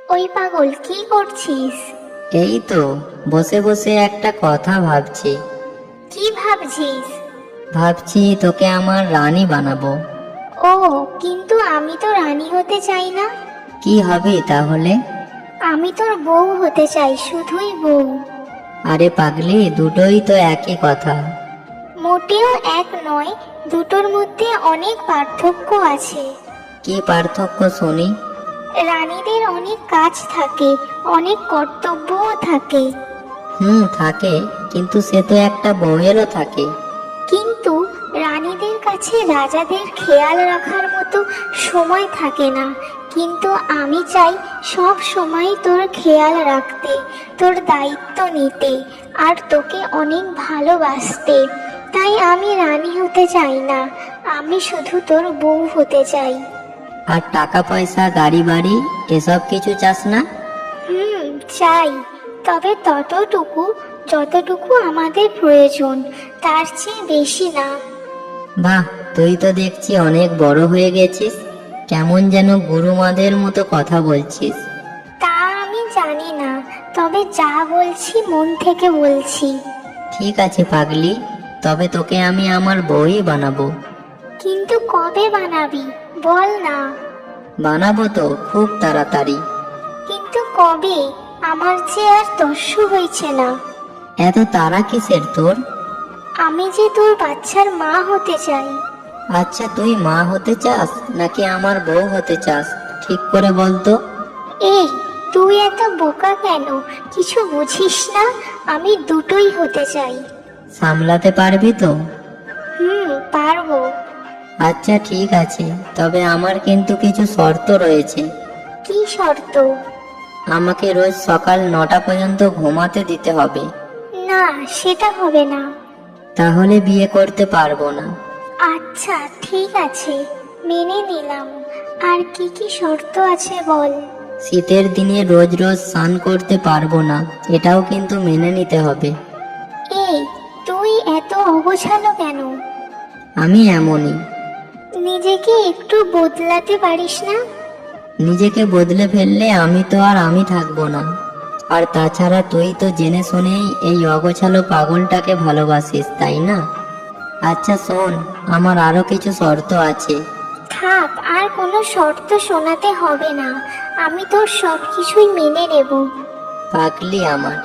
ওই পাগল, কি করছিস? এই তো বসে বসে একটা কথা ভাবছি। কি ভাবছিস? ভাবছি তোকে আমার রানী বানাবো। ও, কিন্তু আমি তো রানী হতে চাই না। কি হবে তাহলে? আমি তোর বউ হতে চাই, শুধুই বউ। আরে পাগলি, দুটোই তো একই কথা। মোটেও এক নয়, দুটোর মধ্যে অনেক পার্থক্য আছে। কি পার্থক্য শুনি? রানীদের অনেক কাজ থাকে, অনেক কর্তব্যও থাকে। থাকে, কিন্তু সে তো একটা বউয়েরও থাকে। কিন্তু রানীদের কাছে রাজাদের খেয়াল রাখার মতো সময় থাকে না। কিন্তু আমি চাই সব সময় তোর খেয়াল রাখতে, তোর দায়িত্ব নিতে, আর তোকে অনেক ভালোবাসতে। তাই আমি রানী হতে চাই না, আমি শুধু তোর বউ হতে চাই। আর টাকা পয়সা গাড়ি বাড়ি এসব কিছু চাস না? চাই, তবে ততটুকু যতটুকু আমাদের প্রয়োজন, তার চেয়ে বেশি না। বাহ, তুই তো দেখছি অনেক বড় হয়ে গেছিস। কেমন যেন গুরুমাদের মতো কথা বলছিস। তা আমি জানি না, তবে যা বলছি মন থেকে বলছি। ঠিক আছে পাগলি, তবে তোকে আমি আমার বউই বানাবো। কিন্তু কবে বানাবি, বল না। বানাবো তো খুব তাড়াতাড়ি। কিন্তু কবে? আমার যে আর তস্য হয়েছে না। এত তাড়া কিসের তোর? আমি যে তোর বাচ্চার মা হতে চাই। আচ্ছা, তুই মা হতে চাস নাকি আমার বউ হতে চাস, ঠিক করে বল তো। এই, তুই এত বোকা কেন? কিছু বুঝিস না? আমি দুটোই হতে চাই। সামলাতে পারবি তো? পারবো। আচ্ছা ঠিক আছে, তবে আমার কিন্তু কিছু শর্ত রয়েছে। কি শর্ত? আমাকে রোজ সকাল 9টা পর্যন্ত ঘুমাতে দিতে হবে। না, সেটা হবে না। তাহলে বিয়ে করতে পারবো না। আচ্ছা ঠিক আছে, মেনে নিলাম। আর কি কি শর্ত আছে বল। শীতের দিনে রোজ রোজ স্নান করতে পারবো না, এটাও কিন্তু মেনে নিতে হবে। এই, তুই এত অগোছালো কেন? আমি এমনই। নিজেকে একটু বদলাতে পারিস না? নিজেকে বদলে ফেললে আমি তো আর আমি থাকবো না। আর তাছাড়া তুই তো জেনে শুনেই এই অগোছালো পাগলটাকে ভালোবাসিস, তাই না? আচ্ছা শোন, আমার আরো কিছু শর্ত আছে। থাক, আর কোনো শর্ত শোনাতে হবে না। আমি তোর সব কিছুই মেনে নেব। পাগলি আমার।